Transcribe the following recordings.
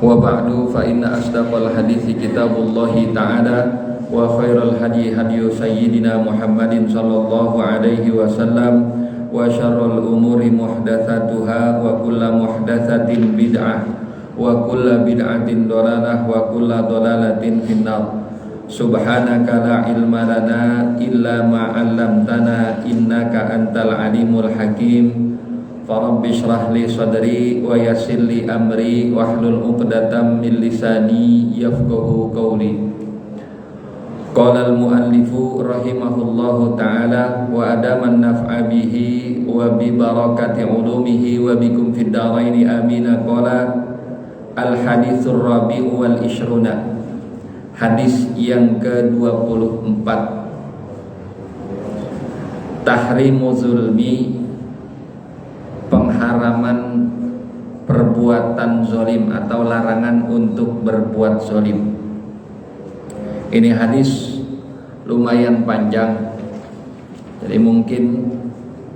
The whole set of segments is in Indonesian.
Wa ba'du fa inna asdaqal hadithi kitabullahi ta'ala wa khairal hadi hadiyu sayyidina Muhammadin sallallahu alaihi wasallam wa syarrul umuri muhdatsatuha wa kullu muhdatsatin bid'ah wa kullu bid'atin dhalalah wa kullu dhalalatin finnar. Subhanaka la ilma lana illa ma 'allamtana innaka antal alimul hakim. Rabbi shrah li sadri wa yassir li amri wahlul 'uqdatam min lisani yafqahu qawli. Qala al-muallifu rahimahullahu ta'ala wa adaman naf'a bihi wa bi barakati 'ulumihi wa bikum fid dharain amin. Qala al-haditsur rabi'u wal ishruna, hadis yang ke-24, tahrimu zulmi, pengharaman perbuatan zolim atau larangan untuk berbuat zolim. Ini hadis lumayan panjang, jadi mungkin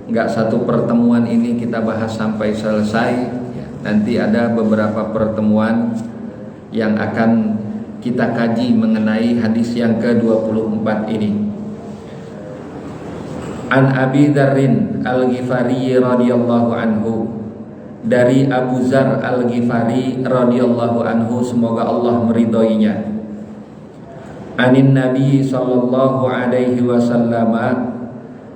nggak satu pertemuan ini kita bahas sampai selesai. Nanti ada beberapa pertemuan yang akan kita kaji mengenai hadis yang ke-24 ini. An Abi Dzarrin Al-Ghifari radhiyallahu anhu, dari Abu Dzar Al-Ghifari radhiyallahu anhu, semoga Allah meridhoinya. Anin Nabi sallallahu alaihi wasallam,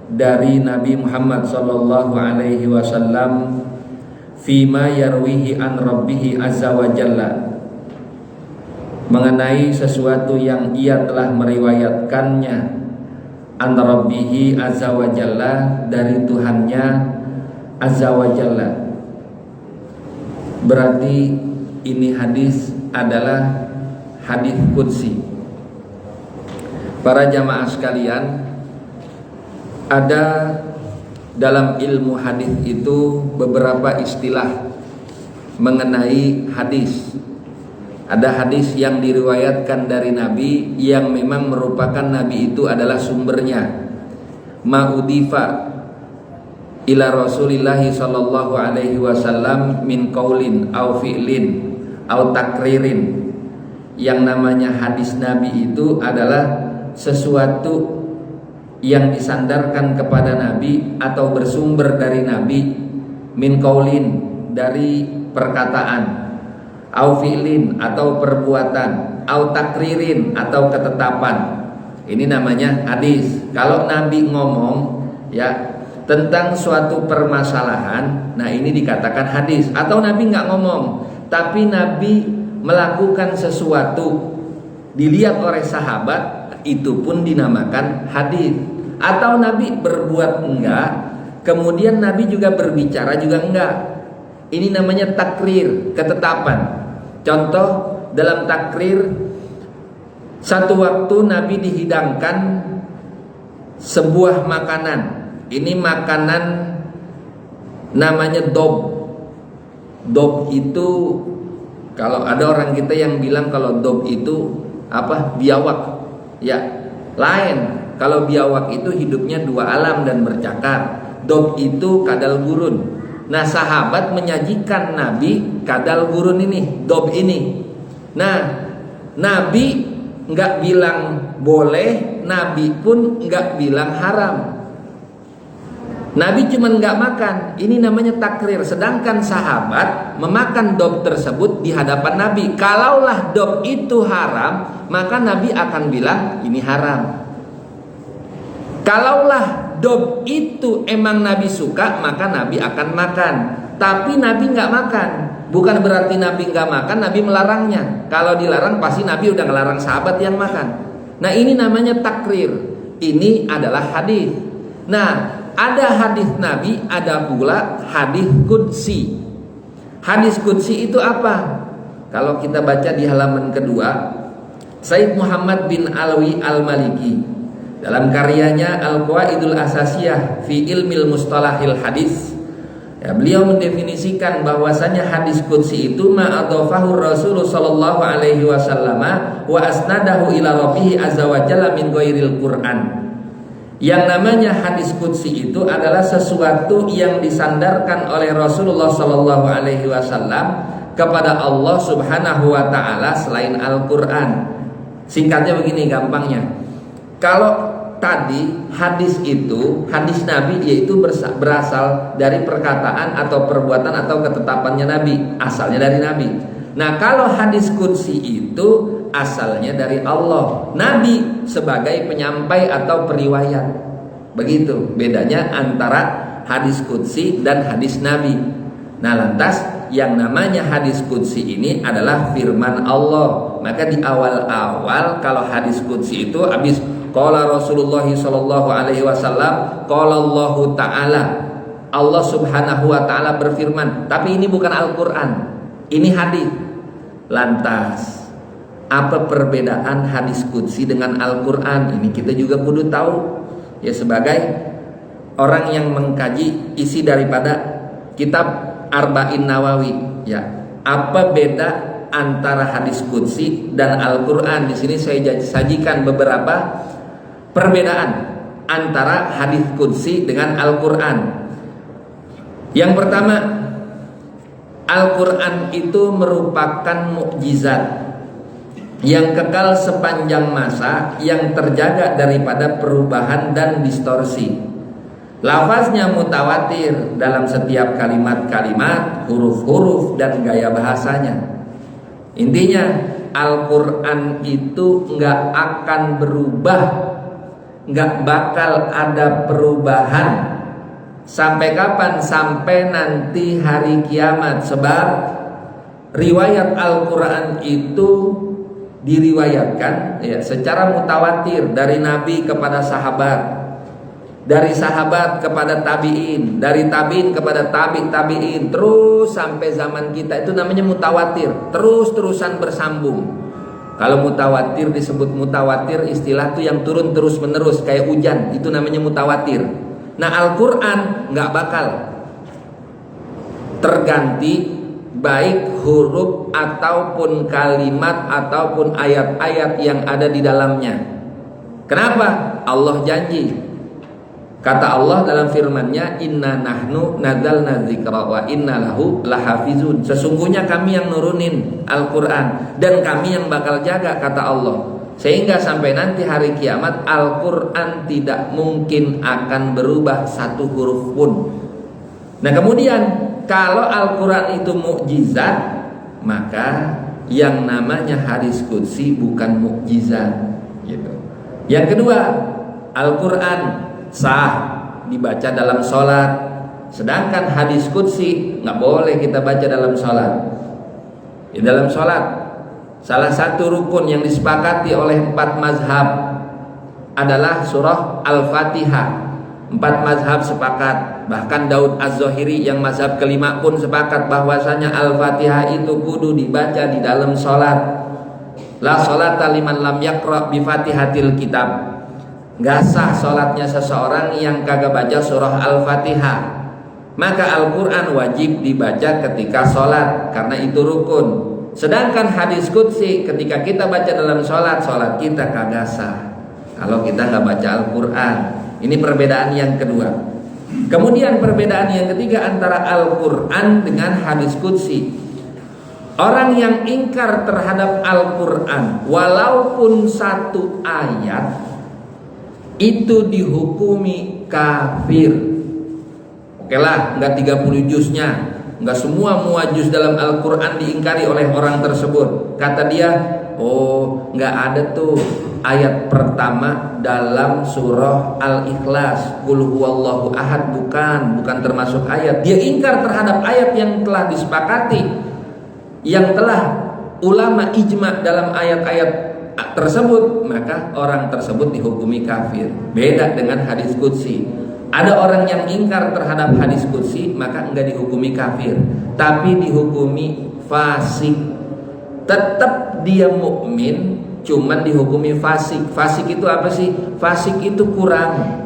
dari Nabi Muhammad sallallahu alaihi wasallam, fima yarwihi an rabbih azza wa jalla, mengenai sesuatu yang ia telah meriwayatkannya an rabbihi azza wa jalla, dari Tuhannya azza wa jalla. Berarti ini hadis adalah hadis qudsi. Para jamaah sekalian, ada dalam ilmu hadis itu beberapa istilah mengenai hadis. Ada hadis yang diriwayatkan dari Nabi yang memang merupakan Nabi itu adalah sumbernya. Ma'udifa ila Rasulillahi sallallahu alaihi wasallam min qaulin au fi'lin au takririn. Yang namanya hadis Nabi itu adalah sesuatu yang disandarkan kepada Nabi atau bersumber dari Nabi, min qaulin, dari perkataan, au fi'lin atau perbuatan, au takririn atau ketetapan. Ini namanya hadis. Kalau Nabi ngomong ya tentang suatu permasalahan, nah ini dikatakan hadis. Atau Nabi nggak ngomong, tapi Nabi melakukan sesuatu dilihat oleh sahabat, itu pun dinamakan hadis. Atau Nabi berbuat enggak, kemudian Nabi juga berbicara juga enggak. Ini namanya takrir, ketetapan. Contoh dalam takrir, satu waktu Nabi dihidangkan sebuah makanan. Ini makanan namanya dob. Dob itu, kalau ada orang kita yang bilang kalau dob itu apa? Biawak. Ya, lain. Kalau biawak itu hidupnya dua alam dan bercakar. Dob itu kadal gurun. Nah, sahabat menyajikan Nabi kadal gurun ini, dob ini. Nah, Nabi enggak bilang boleh, Nabi pun enggak bilang haram. Nabi cuma enggak makan. Ini namanya takrir. Sedangkan sahabat memakan dob tersebut di hadapan Nabi. Kalaulah dob itu haram, maka Nabi akan bilang ini haram. Kalaulah dob itu emang Nabi suka, maka Nabi akan makan. Tapi Nabi nggak makan. Bukan berarti Nabi nggak makan, Nabi melarangnya. Kalau dilarang pasti Nabi udah ngelarang sahabat yang makan. Nah, ini namanya takrir. Ini adalah hadis. Nah, ada hadis Nabi, ada pula hadis qudsi. Hadis qudsi itu apa? Kalau kita baca di halaman kedua, Said Muhammad bin Alwi Al-Maliki dalam karyanya Al-Qawaidul Asasiyah fi Ilmil Mustalahil Hadis, ya, beliau mendefinisikan bahwasanya hadis qudsi itu ma'adhafahu Rasulullah sallallahu alaihi wasallam wa asnadahu ila rabbih azza wa jalla min ghairil Qur'an. Yang namanya hadis qudsi itu adalah sesuatu yang disandarkan oleh Rasulullah sallallahu alaihi wasallam kepada Allah Subhanahu wa ta'ala selain Al-Quran. Singkatnya begini gampangnya, kalau tadi hadis itu, hadis Nabi, yaitu berasal dari perkataan atau perbuatan atau ketetapannya Nabi, asalnya dari Nabi. Nah kalau hadis qudsi itu asalnya dari Allah, Nabi sebagai penyampai atau periwayat. Begitu bedanya antara hadis qudsi dan hadis Nabi. Nah lantas yang namanya hadis qudsi ini adalah firman Allah. Maka di awal-awal kalau hadis qudsi itu habis qala Rasulullah sallallahu alaihi wasallam, qala Allah taala, Allah Subhanahu wa taala berfirman. Tapi ini bukan Al-Qur'an, ini hadis. Lantas apa perbedaan hadis qudsi dengan Al-Qur'an? Ini kita juga kudu tahu ya, sebagai orang yang mengkaji isi daripada kitab Arba'in Nawawi ya. Apa beda antara hadis qudsi dan Al-Qur'an? Di sini saya sajikan beberapa perbedaan antara hadis qudsi dengan Al-Qur'an. Yang pertama, Al-Qur'an itu merupakan mukjizat yang kekal sepanjang masa, yang terjaga daripada perubahan dan distorsi. Lafaznya mutawatir dalam setiap kalimat-kalimat, huruf-huruf dan gaya bahasanya. Intinya Al-Quran itu nggak akan berubah, nggak bakal ada perubahan. Sampai kapan? Sampai nanti hari kiamat. Sebab riwayat Al-Quran itu diriwayatkan ya, secara mutawatir dari Nabi kepada sahabat, dari sahabat kepada tabi'in, dari tabi'in kepada tabi'in, terus sampai zaman kita. Itu namanya mutawatir, terus-terusan bersambung. Kalau mutawatir disebut mutawatir, istilah itu yang turun terus menerus kayak hujan, itu namanya mutawatir. Nah Al-Quran nggak bakal terganti, baik huruf ataupun kalimat ataupun ayat-ayat yang ada di dalamnya. Kenapa? Allah janji. Kata Allah dalam firman-Nya, inna nahnu nadzalna dzikra wa inna lahu lahafizun. Sesungguhnya kami yang nurunin Al-Quran dan kami yang bakal jaga, kata Allah. Sehingga sampai nanti hari kiamat Al-Quran tidak mungkin akan berubah satu huruf pun. Nah kemudian kalau Al-Quran itu mukjizat, maka yang namanya hadis qudsi bukan mukjizat gitu. Yang kedua, Al-Quran sah dibaca dalam sholat, sedangkan hadis qudsi nggak boleh kita baca dalam sholat. Di dalam sholat, salah satu rukun yang disepakati oleh 4 mazhab adalah surah Al-Fatihah. 4 mazhab sepakat, bahkan Daud Az-Zahiri yang mazhab kelima pun sepakat bahwasanya Al-Fatihah itu kudu dibaca di dalam sholat. La sholata liman lam yaqra bi fatihatil kitab. Gak sah sholatnya seseorang yang kagak baca surah Al-Fatihah. Maka Al-Quran wajib dibaca ketika sholat, karena itu rukun. Sedangkan hadis qudsi ketika kita baca dalam sholat, sholat kita kagak sah kalau kita gak baca Al-Quran. Ini perbedaan yang kedua. Kemudian perbedaan yang ketiga antara Al-Quran dengan hadis qudsi. Orang yang ingkar terhadap Al-Quran walaupun satu ayat itu dihukumi kafir. Oke lah, enggak 30 juznya, enggak semua juz dalam Al-Quran diingkari oleh orang tersebut. Kata dia, oh enggak ada tuh ayat pertama dalam surah Al-Ikhlas, Qul huwallahu ahad, bukan termasuk ayat. Dia ingkar terhadap ayat yang telah disepakati, yang telah ulama ijma dalam ayat-ayat tersebut, maka orang tersebut dihukumi kafir. Beda dengan hadis qudsi. Ada orang yang ingkar terhadap hadis qudsi, maka enggak dihukumi kafir, tapi dihukumi fasik. Tetap dia mukmin, cuman dihukumi fasik. Fasik itu apa sih? Fasik itu kurang,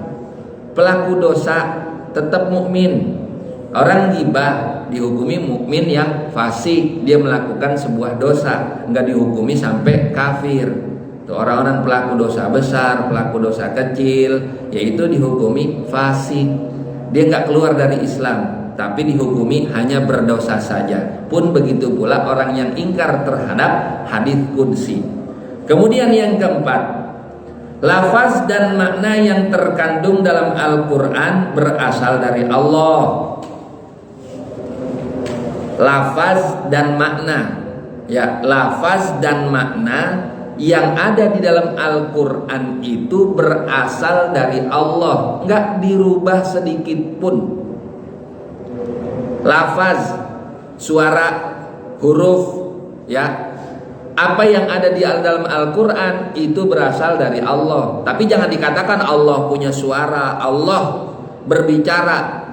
pelaku dosa, tetap mukmin. Orang ghibah dihukumi mukmin yang fasik, dia melakukan sebuah dosa, enggak dihukumi sampai kafir. Tuh, orang-orang pelaku dosa besar, pelaku dosa kecil, yaitu dihukumi fasik. Dia enggak keluar dari Islam. tapi dihukumi hanya berdosa saja. Pun begitu pula orang yang ingkar terhadap hadis qudsi. Kemudian yang keempat, lafaz dan makna yang terkandung dalam Al-Quran berasal dari Allah. Lafaz dan makna, ya, lafaz dan makna yang ada di dalam Al-Quran itu berasal dari Allah, nggak dirubah sedikit pun. Lafaz, suara, huruf, ya, apa yang ada di dalam Al-Quran itu berasal dari Allah. Tapi jangan dikatakan Allah punya suara, Allah berbicara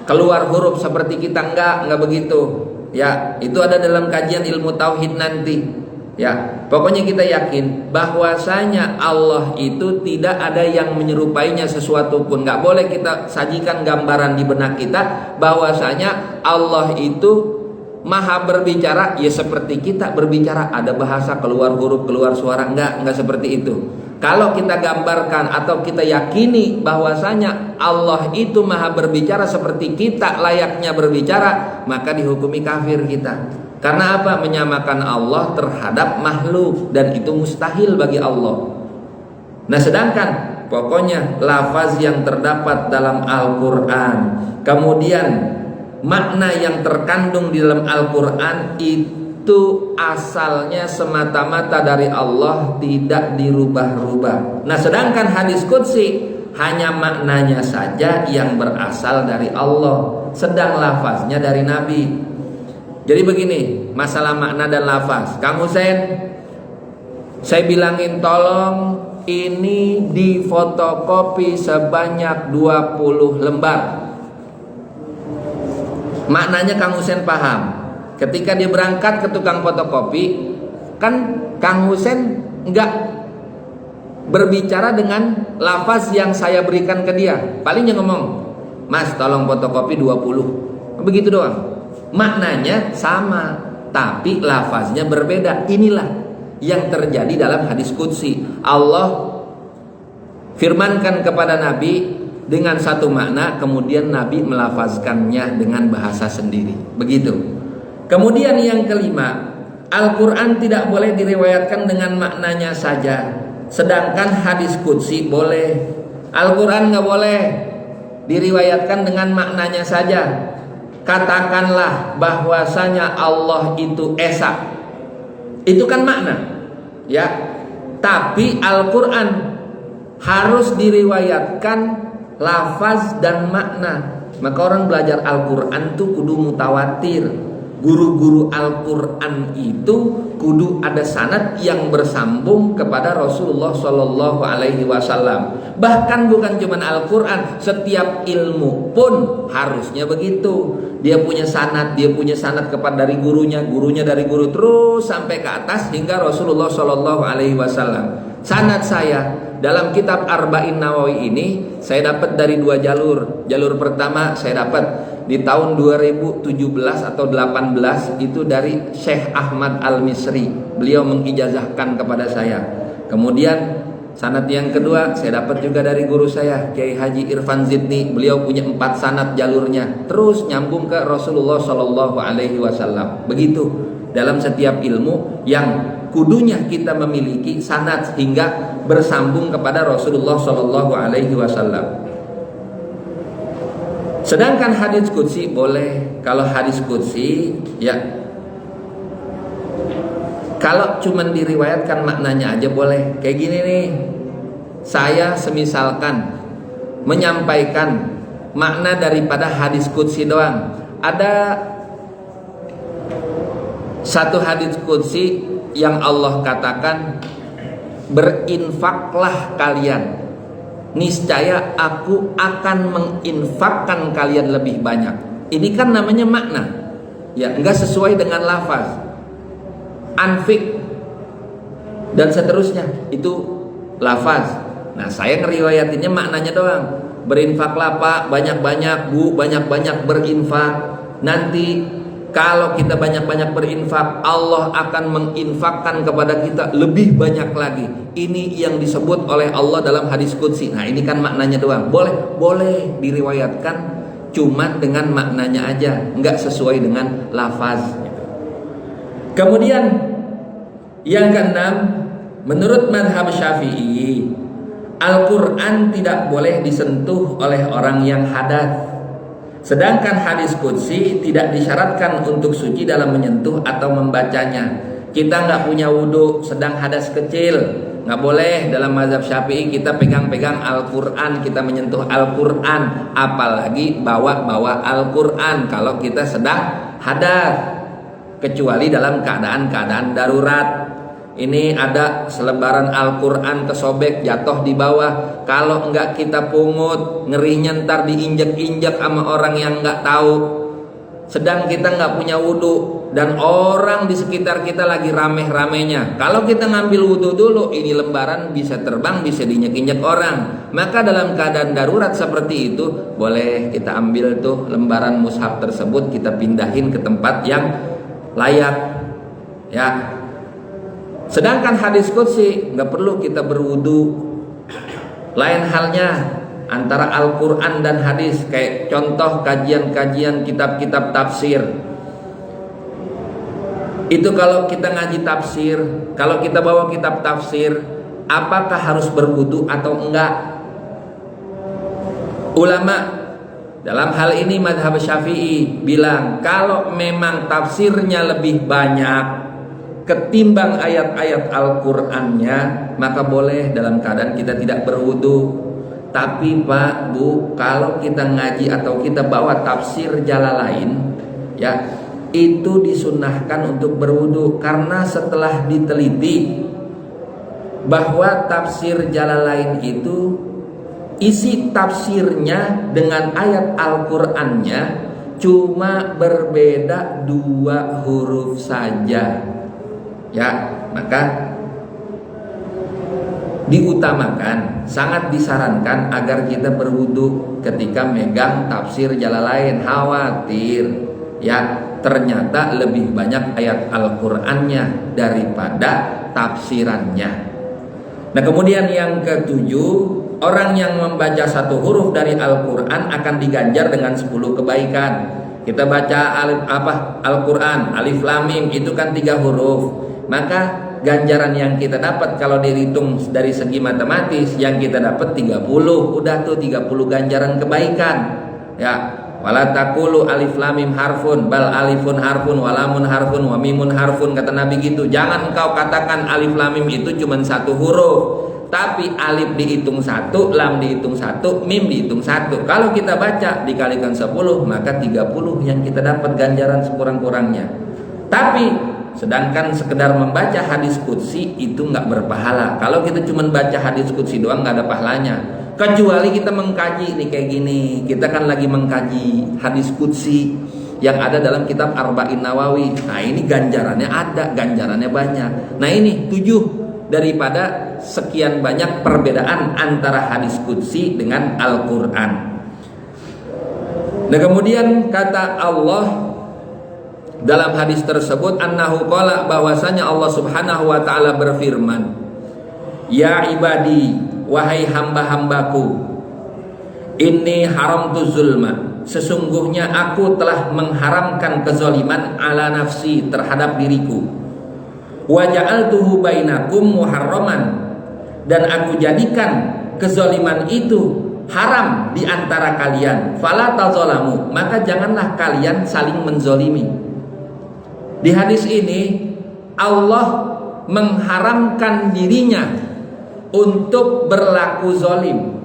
keluar huruf seperti kita, enggak begitu. Ya, itu ada dalam kajian ilmu tauhid nanti. Ya, pokoknya kita yakin bahwasanya Allah itu tidak ada yang menyerupainya sesuatu pun. Nggak boleh kita sajikan gambaran di benak kita bahwasanya Allah itu maha berbicara ya seperti kita berbicara, ada bahasa, keluar huruf, keluar suara. Enggak seperti itu. Kalau kita gambarkan atau kita yakini bahwasanya Allah itu maha berbicara seperti kita layaknya berbicara, maka dihukumi kafir kita. Karena apa? Menyamakan Allah terhadap makhluk, dan itu mustahil bagi Allah. Nah, sedangkan pokoknya lafaz yang terdapat dalam Al-Quran, kemudian makna yang terkandung di dalam Al-Quran itu asalnya semata-mata dari Allah, tidak dirubah-rubah. Nah, sedangkan hadis qudsi hanya maknanya saja yang berasal dari Allah, sedang lafaznya dari Nabi. Jadi begini, masalah makna dan lafaz. Kang Husein, saya bilangin tolong ini difotokopi sebanyak 20 lembar. Maknanya Kang Husein paham. Ketika dia berangkat ke tukang fotokopi, kan Kang Husein enggak berbicara dengan lafaz yang saya berikan ke dia. Palingnya ngomong, "Mas, tolong fotokopi 20." Begitu doang. Maknanya sama, tapi lafaznya berbeda. Inilah yang terjadi dalam hadis qudsi. Allah firmankan kepada Nabi dengan satu makna, kemudian Nabi melafazkannya dengan bahasa sendiri. Begitu. Kemudian yang kelima, Al-Quran tidak boleh diriwayatkan dengan maknanya saja, sedangkan hadis qudsi boleh. Al-Quran nggak boleh diriwayatkan dengan maknanya saja. Katakanlah bahwasanya Allah itu esa, itu kan makna, ya. Tapi Al-Quran harus diriwayatkan lafaz dan makna. Maka orang belajar Al-Quran tuh kudu mutawatir. Guru-guru Al-Quran itu kudu ada sanad yang bersambung kepada Rasulullah Shallallahu Alaihi Wasallam. Bahkan bukan cuma Al-Quran, setiap ilmu pun harusnya begitu. Dia punya sanad kepada dari gurunya dari guru terus sampai ke atas hingga Rasulullah Shallallahu Alaihi Wasallam. Sanad saya dalam kitab Arba'in Nawawi ini saya dapat dari dua jalur. Jalur pertama saya dapat di tahun 2017 atau 18 itu dari Syekh Ahmad Al-Misri. Beliau mengijazahkan kepada saya. Kemudian sanad yang kedua saya dapat juga dari guru saya Kiai Haji Irfan Zidni. Beliau punya 4 sanad jalurnya, terus nyambung ke Rasulullah Shallallahu Alaihi Wasallam. Begitu dalam setiap ilmu yang kudunya kita memiliki sanad hingga bersambung kepada Rasulullah Shallallahu Alaihi Wasallam. Sedangkan hadis qudsi boleh. Kalau hadis qudsi, ya, kalau cuman diriwayatkan maknanya aja boleh. Kayak gini nih, saya semisalkan menyampaikan makna daripada hadis qudsi doang. Ada satu hadis qudsi yang Allah katakan, berinfaklah kalian, niscaya aku akan menginfakkan kalian lebih banyak. Ini kan namanya makna, ya, enggak sesuai dengan lafaz. Anfik dan seterusnya itu lafaz. Nah, saya ngeriwayatinnya maknanya doang. Berinfaklah Pak, banyak-banyak Bu, banyak-banyak berinfak. Nanti kalau kita banyak-banyak berinfak, Allah akan menginfakkan kepada kita lebih banyak lagi. Ini yang disebut oleh Allah dalam hadis qudsi. Nah, ini kan maknanya doang. Boleh diriwayatkan cuma dengan maknanya aja, nggak sesuai dengan lafaz. Kemudian yang keenam, menurut mazhab Syafi'i, Al-Quran tidak boleh disentuh oleh orang yang hadas. Sedangkan hadis qudsi tidak disyaratkan untuk suci dalam menyentuh atau membacanya. Kita nggak punya wudhu sedang hadas kecil, nggak boleh dalam mazhab Syafi'i kita pegang-pegang Al-Quran, kita menyentuh Al-Quran, apalagi bawa-bawa Al-Quran kalau kita sedang hadas, kecuali dalam keadaan-keadaan darurat. Ini ada selebaran Al-Quran kesobek jatuh di bawah, kalau enggak kita pungut, ngerinya ntar diinjek-injek sama orang yang enggak tahu. Sedang kita enggak punya wudhu dan orang di sekitar kita lagi rame-ramenya. Kalau kita ngambil wudhu dulu, ini lembaran bisa terbang, bisa diinjek-injek orang. Maka dalam keadaan darurat seperti itu, boleh kita ambil tuh lembaran mushaf tersebut, kita pindahin ke tempat yang layak, ya. Sedangkan hadis qudsi nggak perlu kita berwudu. Lain halnya antara Al-Quran dan hadis, kayak contoh kajian-kajian kitab-kitab tafsir. Itu kalau kita ngaji tafsir, kalau kita bawa kitab tafsir, apakah harus berwudu atau enggak? Ulama dalam hal ini mazhab Syafi'i bilang kalau memang tafsirnya lebih banyak ketimbang ayat-ayat Al-Qur'annya, maka boleh dalam keadaan kita tidak berwudu. Tapi Pak, Bu, kalau kita ngaji atau kita bawa tafsir Jalalain, ya, itu disunnahkan untuk berwudu, karena setelah diteliti bahwa tafsir Jalalain itu isi tafsirnya dengan ayat Al-Qur'annya cuma berbeda 2 huruf saja. Ya, maka diutamakan, sangat disarankan agar kita berwudu ketika megang tafsir Jalalain. Khawatir ya ternyata lebih banyak ayat Al-Qur'annya daripada tafsirannya. Nah, kemudian yang ketujuh, orang yang membaca 1 huruf dari Al-Qur'an akan diganjar dengan 10 kebaikan. Kita baca Al-Qur'an, Alif Lam Mim, itu kan 3 huruf. Maka ganjaran yang kita dapat kalau dihitung dari segi matematis, yang kita dapat 30. Udah tuh 30 ganjaran kebaikan. Ya, wala taqulu alif lam mim harfun bal alifun harfun walamun harfun wa mimun harfun, kata Nabi gitu. Jangan engkau katakan alif lam mim itu cuma 1 huruf, tapi alif dihitung 1, lam dihitung 1, mim dihitung 1. Kalau kita baca dikalikan 10, maka 30 yang kita dapat ganjaran sekurang-kurangnya. Tapi sedangkan sekedar membaca hadis qudsi itu nggak berpahala. Kalau kita cuma baca hadis qudsi doang nggak ada pahalanya. Kecuali kita mengkaji nih kayak gini. Kita kan lagi mengkaji hadis qudsi yang ada dalam kitab Arba'in Nawawi. Nah, ini ganjarannya ada, ganjarannya banyak. Nah, ini 7 daripada sekian banyak perbedaan antara hadis qudsi dengan Al-Quran. Nah, kemudian kata Allah dalam hadis tersebut, annahu qala, bahwasanya Allah Subhanahu wa taala berfirman, ya ibadi, wahai hamba-hambaku, inni haramtu zulma, sesungguhnya aku telah mengharamkan kezaliman ala nafsi, terhadap diriku, wa ja'altuhu bainakum muharraman, dan aku jadikan kezaliman itu haram di antara kalian, fala tazalamu, maka janganlah kalian saling menzolimi. Di hadis ini Allah mengharamkan dirinya untuk berlaku zolim.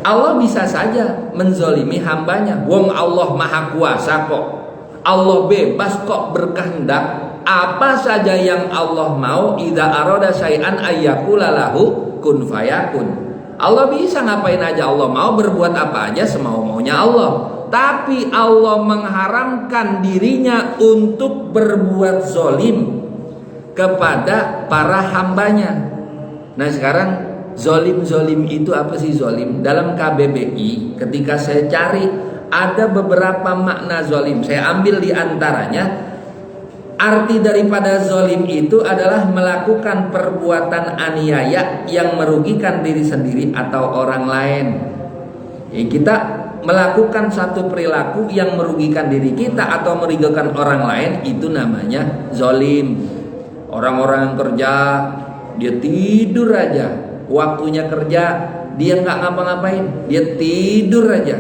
Allah bisa saja menzolimi hambanya. Wong Allah maha kuasa kok. Allah bebas kok berkehendak. Apa saja yang Allah mau, idza arada syai'an ayyakula lahu kun fayakun. Allah bisa ngapain aja Allah mau, berbuat apa aja semau-maunya Allah. Tapi Allah mengharamkan dirinya untuk berbuat zolim kepada para hambanya. Nah, sekarang zolim itu apa sih zolim? Dalam KBBI ketika saya cari ada beberapa makna zolim. Saya ambil di antaranya, arti daripada zolim itu adalah melakukan perbuatan aniaya yang merugikan diri sendiri atau orang lain. Kita melakukan satu perilaku yang merugikan diri kita atau merugikan orang lain, itu namanya zalim. Orang-orang yang kerja, dia tidur aja, waktunya kerja dia nggak ngapa-ngapain, dia tidur aja.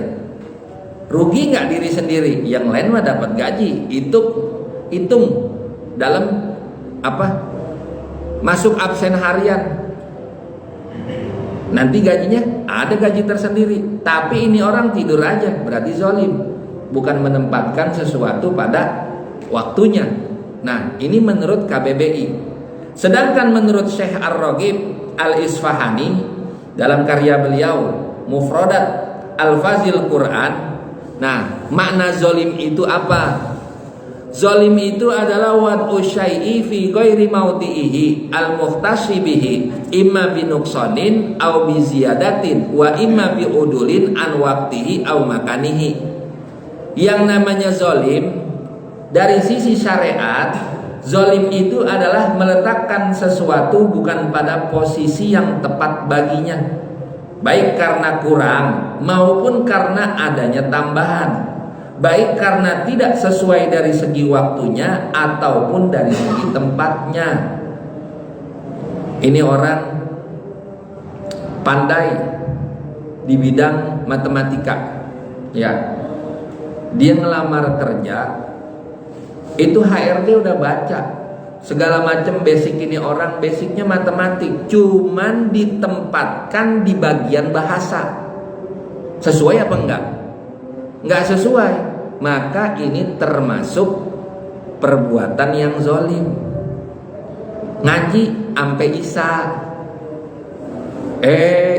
Rugi nggak diri sendiri? Yang lain mah dapat gaji. Hitung dalam apa? Masuk absen harian. Nanti gajinya ada gaji tersendiri. Tapi ini orang tidur aja, berarti zalim. Bukan menempatkan sesuatu pada waktunya. Nah, ini menurut KBBI. Sedangkan menurut Syekh Ar-Raghib Al-Isfahani dalam karya beliau Mufradat Al-Fazil Quran. Nah, makna zalim itu apa? Zalim itu adalah wad'u syai'i fi ghairi mautihi al-muhtasi bihi imma bi nuqsanin aw bi ziyadatin wa imma bi udulin an waqtihi aw makanihi. Yang namanya zalim dari sisi syariat, zalim itu adalah meletakkan sesuatu bukan pada posisi yang tepat baginya, baik karena kurang maupun karena adanya tambahan, baik karena tidak sesuai dari segi waktunya ataupun dari segi tempatnya. Ini orang pandai di bidang matematika, ya. Dia ngelamar kerja, itu HRD udah baca segala macam basic. Ini orang basicnya matematik, cuman ditempatkan di bagian bahasa. Sesuai apa enggak? Nggak sesuai, maka ini termasuk perbuatan yang zalim. Ngaji sampai isya,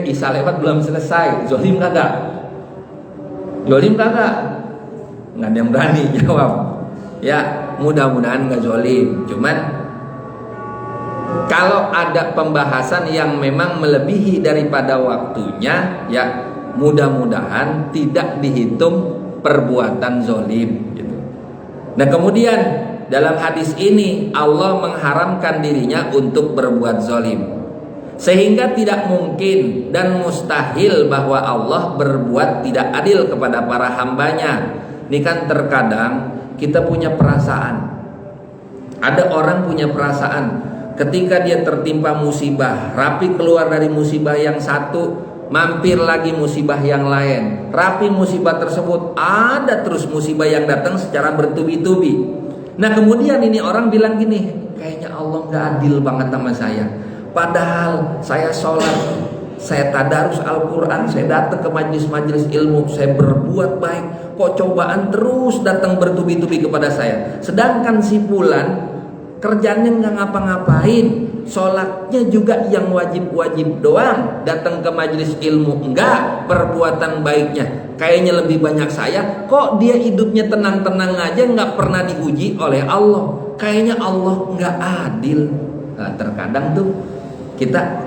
isya lewat belum selesai, zalim kagak? Zalim kagak? Nggak ada yang berani jawab. Ya, mudah-mudahan nggak zalim. Cuman kalau ada pembahasan yang memang melebihi daripada waktunya, ya mudah-mudahan tidak dihitung perbuatan zalim gitu. Nah, kemudian dalam hadis ini Allah mengharamkan dirinya untuk berbuat zalim, sehingga tidak mungkin dan mustahil bahwa Allah berbuat tidak adil kepada para hambanya. Ini kan terkadang kita punya perasaan, ada orang punya perasaan ketika dia tertimpa musibah, rapi keluar dari musibah yang satu, mampir lagi musibah yang lain, rapi musibah tersebut, ada terus musibah yang datang secara bertubi-tubi. Nah, kemudian ini orang bilang gini, kayaknya Allah gak adil banget sama saya. Padahal saya sholat, saya tadarus Al-Quran, saya datang ke majelis-majelis ilmu, saya berbuat baik, kok cobaan terus datang bertubi-tubi kepada saya. Sedangkan si fulan kerjanya nggak ngapa-ngapain, sholatnya juga yang wajib-wajib doang, datang ke majelis ilmu enggak, perbuatan baiknya kayaknya lebih banyak saya, kok dia hidupnya tenang-tenang aja, nggak pernah diuji oleh Allah, kayaknya Allah nggak adil. Nah, terkadang tuh kita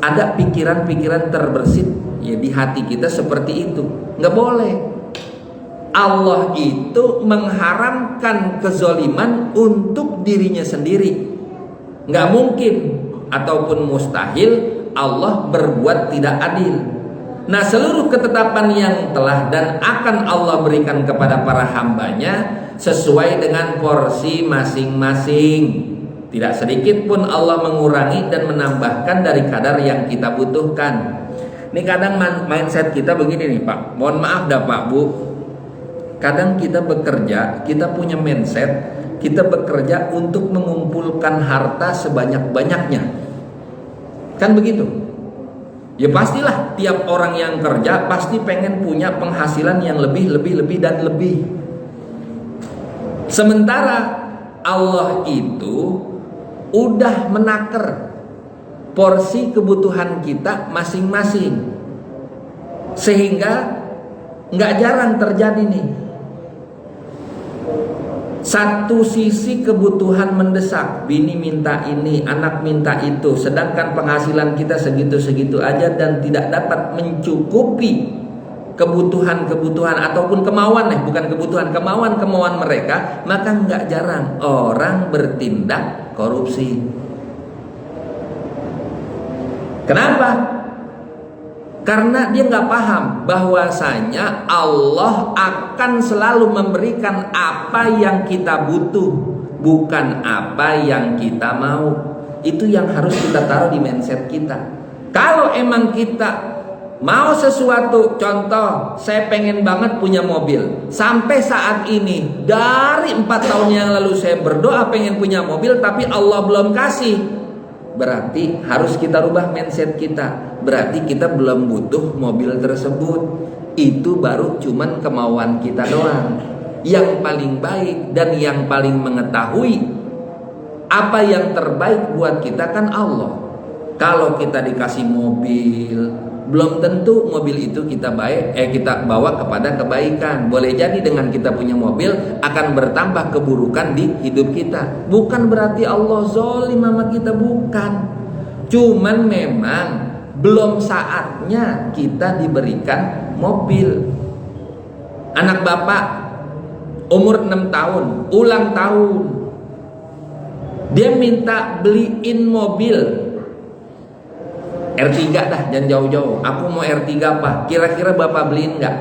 ada pikiran-pikiran terbersit ya di hati kita seperti itu. Nggak boleh. Allah itu mengharamkan kezaliman untuk dirinya sendiri. Nggak mungkin ataupun mustahil Allah berbuat tidak adil. Nah, seluruh ketetapan yang telah dan akan Allah berikan kepada para hambanya sesuai dengan porsi masing-masing. Tidak sedikit pun Allah mengurangi dan menambahkan dari kadar yang kita butuhkan. Ini kadang mindset kita begini nih Pak, mohon maaf dah Pak Bu, kadang kita bekerja, kita punya mindset, kita bekerja untuk mengumpulkan harta sebanyak-banyaknya. Kan begitu? Ya pastilah tiap orang yang kerja pasti pengen punya penghasilan yang lebih dan lebih. Sementara Allah itu udah menakar porsi kebutuhan kita masing-masing, sehingga nggak jarang terjadi nih, satu sisi kebutuhan mendesak, bini minta ini, anak minta itu, sedangkan penghasilan kita segitu-segitu aja dan tidak dapat mencukupi kebutuhan-kebutuhan ataupun kemauan bukan kebutuhan, kemauan mereka, maka nggak jarang orang bertindak korupsi. Kenapa? Karena dia nggak paham bahwasanya Allah akan selalu memberikan apa yang kita butuh, bukan apa yang kita mau. Itu yang harus kita taruh di mindset kita. Kalau emang kita mau sesuatu, contoh, saya pengen banget punya mobil. Sampai saat ini, dari 4 tahun yang lalu saya berdoa pengen punya mobil, tapi Allah belum kasih. Berarti harus kita rubah mindset kita. Berarti kita belum butuh mobil tersebut. Itu baru cuman kemauan kita doang. Yang paling baik dan yang paling mengetahui apa yang terbaik buat kita kan Allah. Kalau kita dikasih mobil, belum tentu mobil itu kita bawa kepada kebaikan. Boleh jadi dengan kita punya mobil akan bertambah keburukan di hidup kita. Bukan berarti Allah zolim sama kita, bukan. Cuman memang belum saatnya kita diberikan mobil. Anak bapak umur 6 tahun, ulang tahun, dia minta beliin mobil R3 dah, jangan jauh-jauh. Aku mau R3 apa? Kira-kira bapak beliin nggak?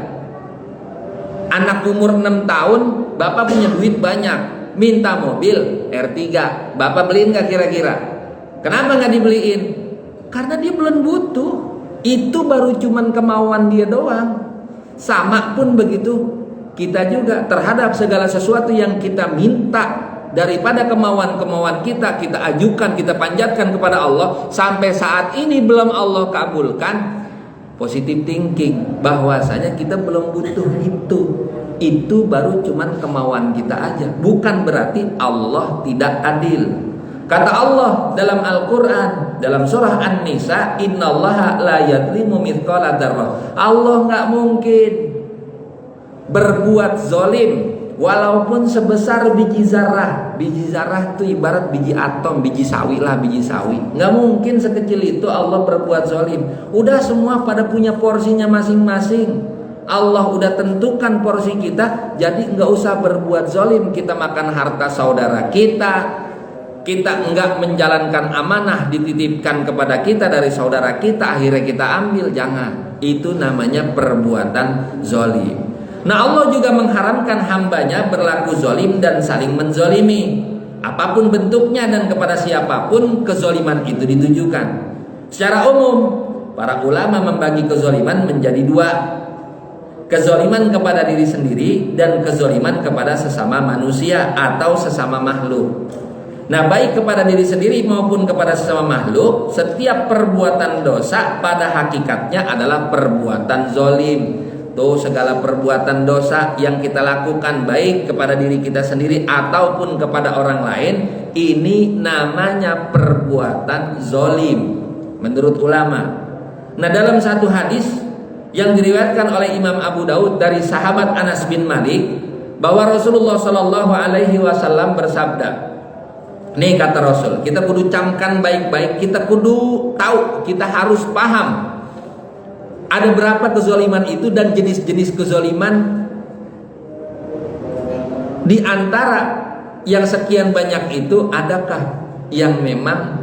Anak umur 6 tahun, bapak punya duit banyak, minta mobil R3, bapak beliin nggak kira-kira? Kenapa nggak dibeliin? Karena dia belum butuh. Itu baru cuman kemauan dia doang. Sama pun begitu kita juga terhadap segala sesuatu yang kita minta. Daripada kemauan-kemauan kita ajukan, kita panjatkan kepada Allah, sampai saat ini belum Allah kabulkan. Positive thinking bahwasanya kita belum butuh itu baru cuman kemauan kita aja, bukan berarti Allah tidak adil. Kata Allah dalam Al-Quran, dalam surah An-Nisa, innallaha la yadlimu mithqala dzarrah. Allah nggak mungkin berbuat zolim walaupun sebesar biji zarah. Biji zarah itu ibarat biji atom, biji sawi lah, biji sawi. Nggak mungkin sekecil itu Allah berbuat zalim. Udah semua pada punya porsinya masing-masing. Allah udah tentukan porsi kita, jadi nggak usah berbuat zalim. Kita makan harta saudara kita nggak menjalankan amanah dititipkan kepada kita dari saudara kita, akhirnya kita ambil. Jangan. Itu namanya perbuatan zalim. Nah, Allah juga mengharamkan hambanya berlaku zolim dan saling menzolimi, apapun bentuknya dan kepada siapapun kezoliman itu ditujukan. Secara umum, para ulama membagi kezoliman menjadi 2. Kezoliman kepada diri sendiri dan kezoliman kepada sesama manusia atau sesama makhluk. Nah, baik kepada diri sendiri maupun kepada sesama makhluk, setiap perbuatan dosa pada hakikatnya adalah perbuatan zolim. Tuh, segala perbuatan dosa yang kita lakukan baik kepada diri kita sendiri ataupun kepada orang lain, ini namanya perbuatan zolim menurut ulama. Nah, dalam satu hadis yang diriwayatkan oleh Imam Abu Daud dari sahabat Anas bin Malik, bahwa Rasulullah Shallallahu Alaihi Wasallam bersabda, nih kata Rasul, kita kudu camkan baik-baik, kita kudu tahu, kita harus paham ada berapa kezoliman itu dan jenis-jenis kezoliman. Di antara yang sekian banyak itu, adakah yang memang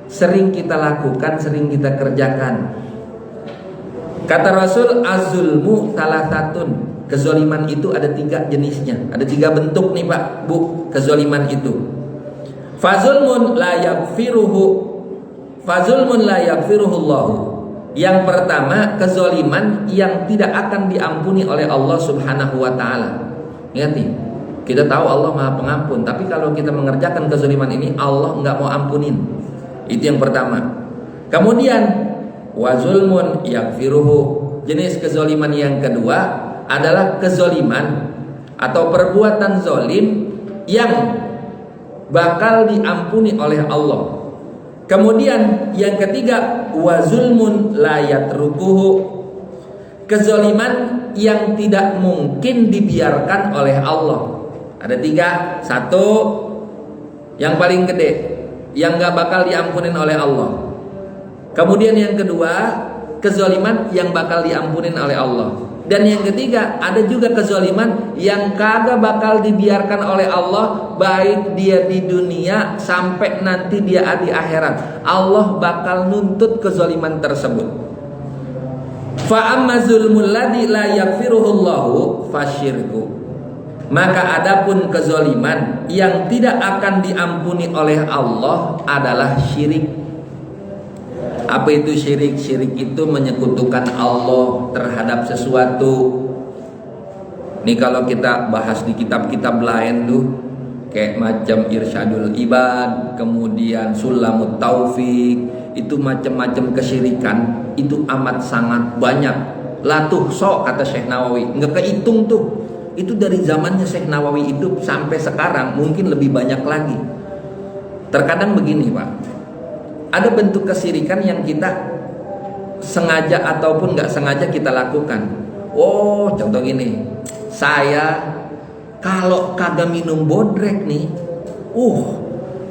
sering kita lakukan, sering kita kerjakan? Kata Rasul, az-zulmu talathatun. Kezoliman itu ada 3 jenisnya, ada 3 bentuk nih Pak Bu kezoliman itu. Fazulmun la yaghfiruhu Allah. Yang pertama, kezoliman yang tidak akan diampuni oleh Allah Subhanahu wa ta'ala. Ingat nih, kita tahu Allah Maha Pengampun, tapi kalau kita mengerjakan kezoliman ini, Allah nggak mau ampunin. Itu yang pertama. Kemudian, wazulmun yaghfiruhu. Jenis kezoliman yang kedua adalah kezoliman atau perbuatan zolim yang bakal diampuni oleh Allah. Kemudian yang ketiga, wazulmun la yatrukuhu. Kezoliman yang tidak mungkin dibiarkan oleh Allah. Ada 3. 1, yang paling gede, yang gak bakal diampunin oleh Allah. Kemudian yang kedua, kezoliman yang bakal diampunin oleh Allah. Dan yang ketiga, ada juga kezoliman yang kagak bakal dibiarkan oleh Allah, baik dia di dunia sampai nanti dia di akhirat. Allah bakal nuntut kezoliman tersebut. Fa amma zulmul ladzi la yaghfiruhullahu fasyirku. Maka adapun kezaliman yang tidak akan diampuni oleh Allah adalah syirik. Apa itu syirik? Syirik itu menyekutukan Allah terhadap sesuatu. Nih kalau kita bahas di kitab-kitab lain tuh, kayak macam Irsyadul Ibad, kemudian Sulamut Taufik, itu macam-macam kesyirikan, itu amat sangat banyak. La tuhsa kata Syekh Nawawi, nggak kehitung tuh. Itu dari zamannya Syekh Nawawi hidup sampai sekarang mungkin lebih banyak lagi. Terkadang begini Pak, ada bentuk kesyirikan yang kita sengaja ataupun nggak sengaja kita lakukan. Oh, contoh gini, saya kalau kagak minum bodrek nih,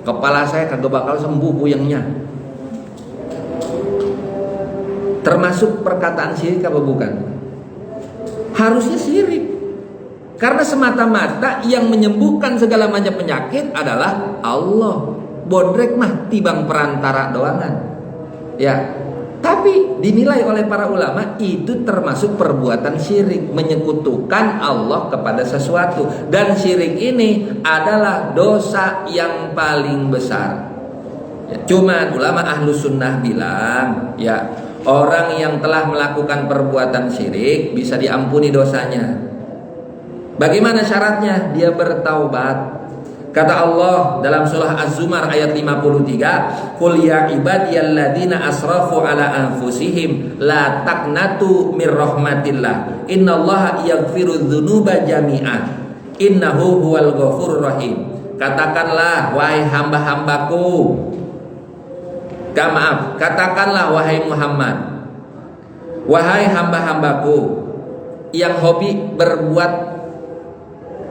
kepala saya kagak bakal sembuh puyengnya. Termasuk perkataan syirik apa bukan? Harusnya syirik. Karena semata-mata yang menyembuhkan segala macam penyakit adalah Allah. Bodrek mah tibang perantara doangan. Ya. Tapi dinilai oleh para ulama itu termasuk perbuatan syirik, menyekutukan Allah kepada sesuatu. Dan syirik ini adalah dosa yang paling besar. Ya, cuman ulama ahlu sunnah bilang, ya, orang yang telah melakukan perbuatan syirik bisa diampuni dosanya. Bagaimana syaratnya? Dia bertaubat. Kata Allah dalam surah Az-Zumar ayat 53, "Qul ya ibadiyalladzina asrafu ala anfusihim la taqnatu mir rahmatillah. Innallaha yaghfirudz dzunuba jami'an. Innahu huwal ghafurur rahim." Katakanlah wahai hamba-hambaku. Katakanlah wahai Muhammad. Wahai hamba-hambaku yang hobi berbuat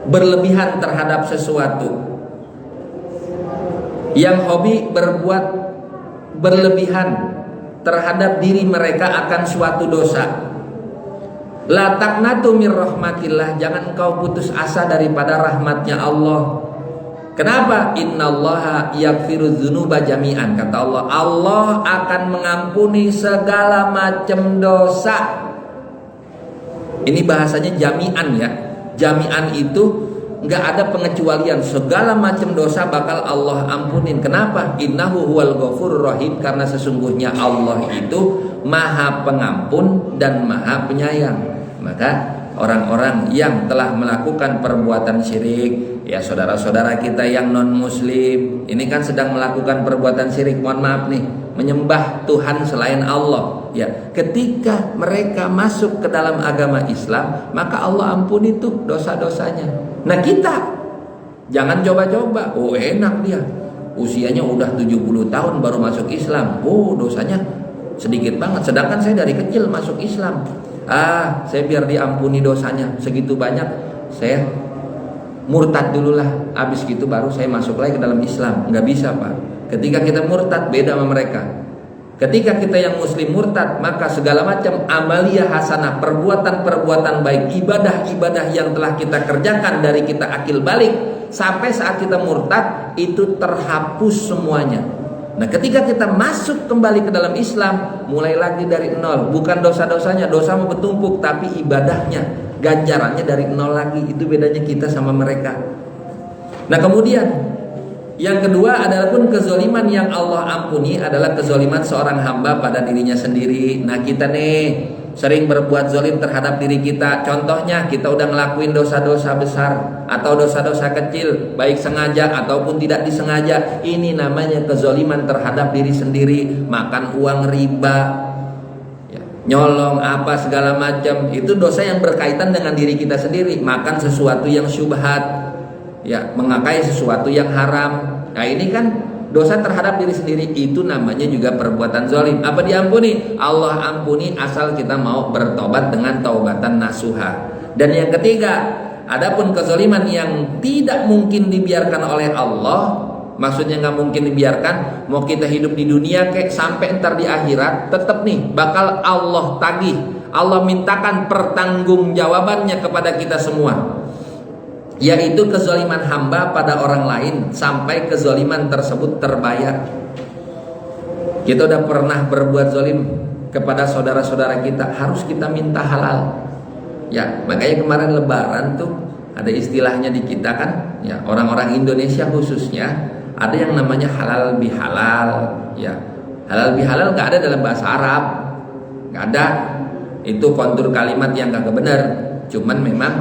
berlebihan terhadap sesuatu, yang hobi berbuat berlebihan terhadap diri mereka akan suatu dosa. La taqnatu mir rahmatillah, jangan kau putus asa daripada rahmatnya Allah. Kenapa? Innallaha yaghfirudz dzunuba jami'an. Kata Allah, Allah akan mengampuni segala macam dosa. Ini bahasanya jami'an ya. Jami'an itu nggak ada pengecualian, segala macam dosa bakal Allah ampunin. Kenapa? Innahu huwal ghafurur rahim, karena sesungguhnya Allah itu Maha Pengampun dan Maha Penyayang. Maka orang-orang yang telah melakukan perbuatan syirik, ya saudara-saudara kita yang non muslim, ini kan sedang melakukan perbuatan syirik, mohon maaf nih, menyembah Tuhan selain Allah. Ya, ketika mereka masuk ke dalam agama Islam, maka Allah ampuni tuh dosa-dosanya. Nah kita jangan coba-coba, enak dia, usianya udah 70 tahun baru masuk Islam, dosanya sedikit banget, sedangkan saya dari kecil masuk Islam. Saya biar diampuni dosanya segitu banyak, saya murtad dulu lah, habis gitu baru saya masuk lagi ke dalam Islam. Nggak bisa Pak. Ketika kita murtad beda sama mereka. Ketika kita yang muslim murtad, maka segala macam amalia hasanah, perbuatan-perbuatan baik, ibadah-ibadah yang telah kita kerjakan dari kita akil balik sampai saat kita murtad itu terhapus semuanya. Nah ketika kita masuk kembali ke dalam Islam, mulai lagi dari nol. Bukan dosa-dosanya, dosa mau bertumpuk, tapi ibadahnya, ganjarannya dari nol lagi. Itu bedanya kita sama mereka. Nah kemudian yang kedua adalah pun kezoliman yang Allah ampuni adalah kezoliman seorang hamba pada dirinya sendiri. Nah kita nih sering berbuat zolim terhadap diri kita. Contohnya kita udah ngelakuin dosa-dosa besar atau dosa-dosa kecil, baik sengaja ataupun tidak disengaja. Ini namanya kezoliman terhadap diri sendiri. Makan uang riba, nyolong apa segala macam, itu dosa yang berkaitan dengan diri kita sendiri. Makan sesuatu yang syubhat, mengakai sesuatu yang haram. Nah ini kan dosa terhadap diri sendiri, itu namanya juga perbuatan zalim. Apa diampuni? Allah ampuni asal kita mau bertobat dengan taubatan nasuha. Dan yang ketiga, adapun kezaliman yang tidak mungkin dibiarkan oleh Allah, maksudnya nggak mungkin dibiarkan, mau kita hidup di dunia kayak sampai ntar di akhirat, tetap nih bakal Allah tagih, Allah mintakan pertanggungjawabannya kepada kita semua, yaitu kezaliman hamba pada orang lain sampai kezaliman tersebut terbayar. Kita udah pernah berbuat zalim kepada saudara-saudara kita harus kita minta halal. Ya, makanya kemarin Lebaran tuh ada istilahnya di kita kan, ya orang-orang Indonesia khususnya ada yang namanya halal bihalal. Ya, halal bihalal nggak ada dalam bahasa Arab, nggak ada. Itu kontur kalimat yang kagak benar. Cuman memang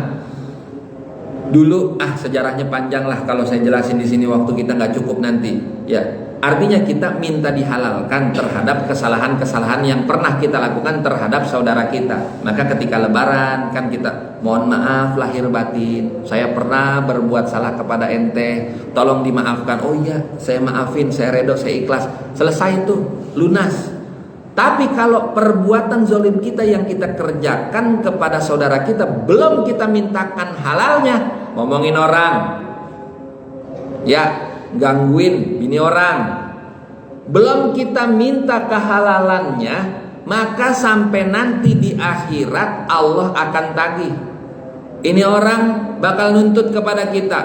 dulu sejarahnya panjang lah kalau saya jelasin di sini, waktu kita nggak cukup nanti. Ya, artinya kita minta dihalalkan terhadap kesalahan-kesalahan yang pernah kita lakukan terhadap saudara kita. Maka ketika Lebaran kan kita mohon maaf lahir batin, saya pernah berbuat salah kepada ente, tolong dimaafkan. Oh iya, saya maafin, saya redo, saya ikhlas. Selesai itu, lunas. Tapi kalau perbuatan zolim kita yang kita kerjakan kepada saudara kita belum kita mintakan halalnya, ngomongin orang, ya gangguin bini orang, belum kita minta kehalalannya, maka sampai nanti di akhirat Allah akan tagih. Ini orang bakal nuntut kepada kita.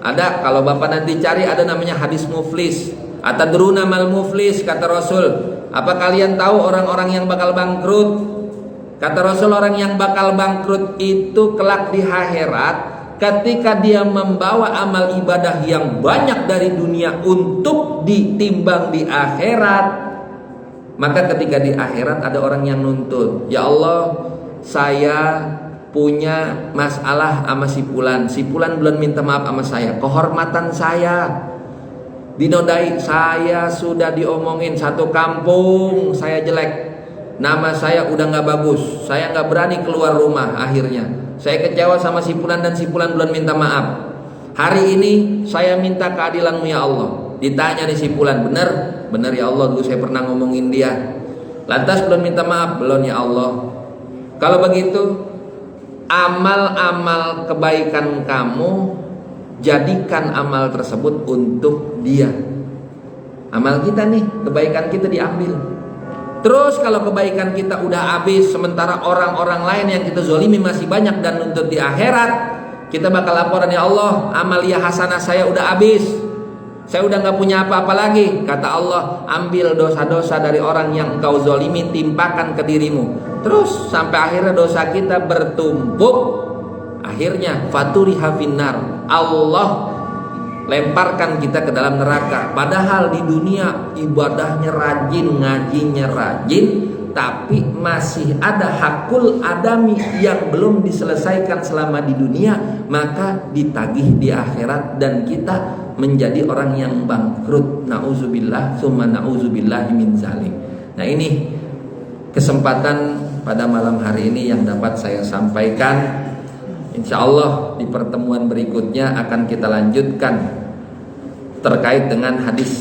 Ada, kalau Bapak nanti cari, ada namanya hadis muflis. Atadruna mal muflis, kata Rasul. Apa kalian tahu orang-orang yang bakal bangkrut? Kata Rasul, orang yang bakal bangkrut itu kelak di akhirat, ketika dia membawa amal ibadah yang banyak dari dunia untuk ditimbang di akhirat, maka ketika di akhirat ada orang yang nuntut, ya Allah, saya punya masalah sama si Fulan belum minta maaf sama saya, kehormatan saya dinodai, saya sudah diomongin satu kampung saya jelek, nama saya udah gak bagus, saya gak berani keluar rumah, akhirnya saya kecewa sama si Fulan dan si Fulan belum minta maaf. Hari ini saya minta keadilan-Mu ya Allah. Ditanya nih si Fulan, bener ya Allah, dulu saya pernah ngomongin dia, lantas belum minta maaf? Belum ya Allah. Kalau begitu, amal-amal kebaikan kamu jadikan amal tersebut untuk dia. Amal kita nih, kebaikan kita diambil. Terus kalau kebaikan kita udah habis, sementara orang-orang lain yang kita zolimi masih banyak dan nuntut di akhirat, kita bakal laporan, ya Allah, amalia hasanah saya udah habis, saya udah gak punya apa-apa lagi. Kata Allah, ambil dosa-dosa dari orang yang engkau zolimi, timpakan ke dirimu. Terus sampai akhirnya dosa kita bertumpuk. Akhirnya faturiha finnar, Allah lemparkan kita ke dalam neraka. Padahal di dunia ibadahnya rajin, ngajinya rajin, tapi masih ada hakul adami yang belum diselesaikan selama di dunia, maka ditagih di akhirat dan kita menjadi orang yang bangkrut. Nauzubillah summa nauzubillah min zalik. Nah, ini kesempatan pada malam hari ini yang dapat saya sampaikan. Insya Allah di pertemuan berikutnya akan kita lanjutkan terkait dengan hadis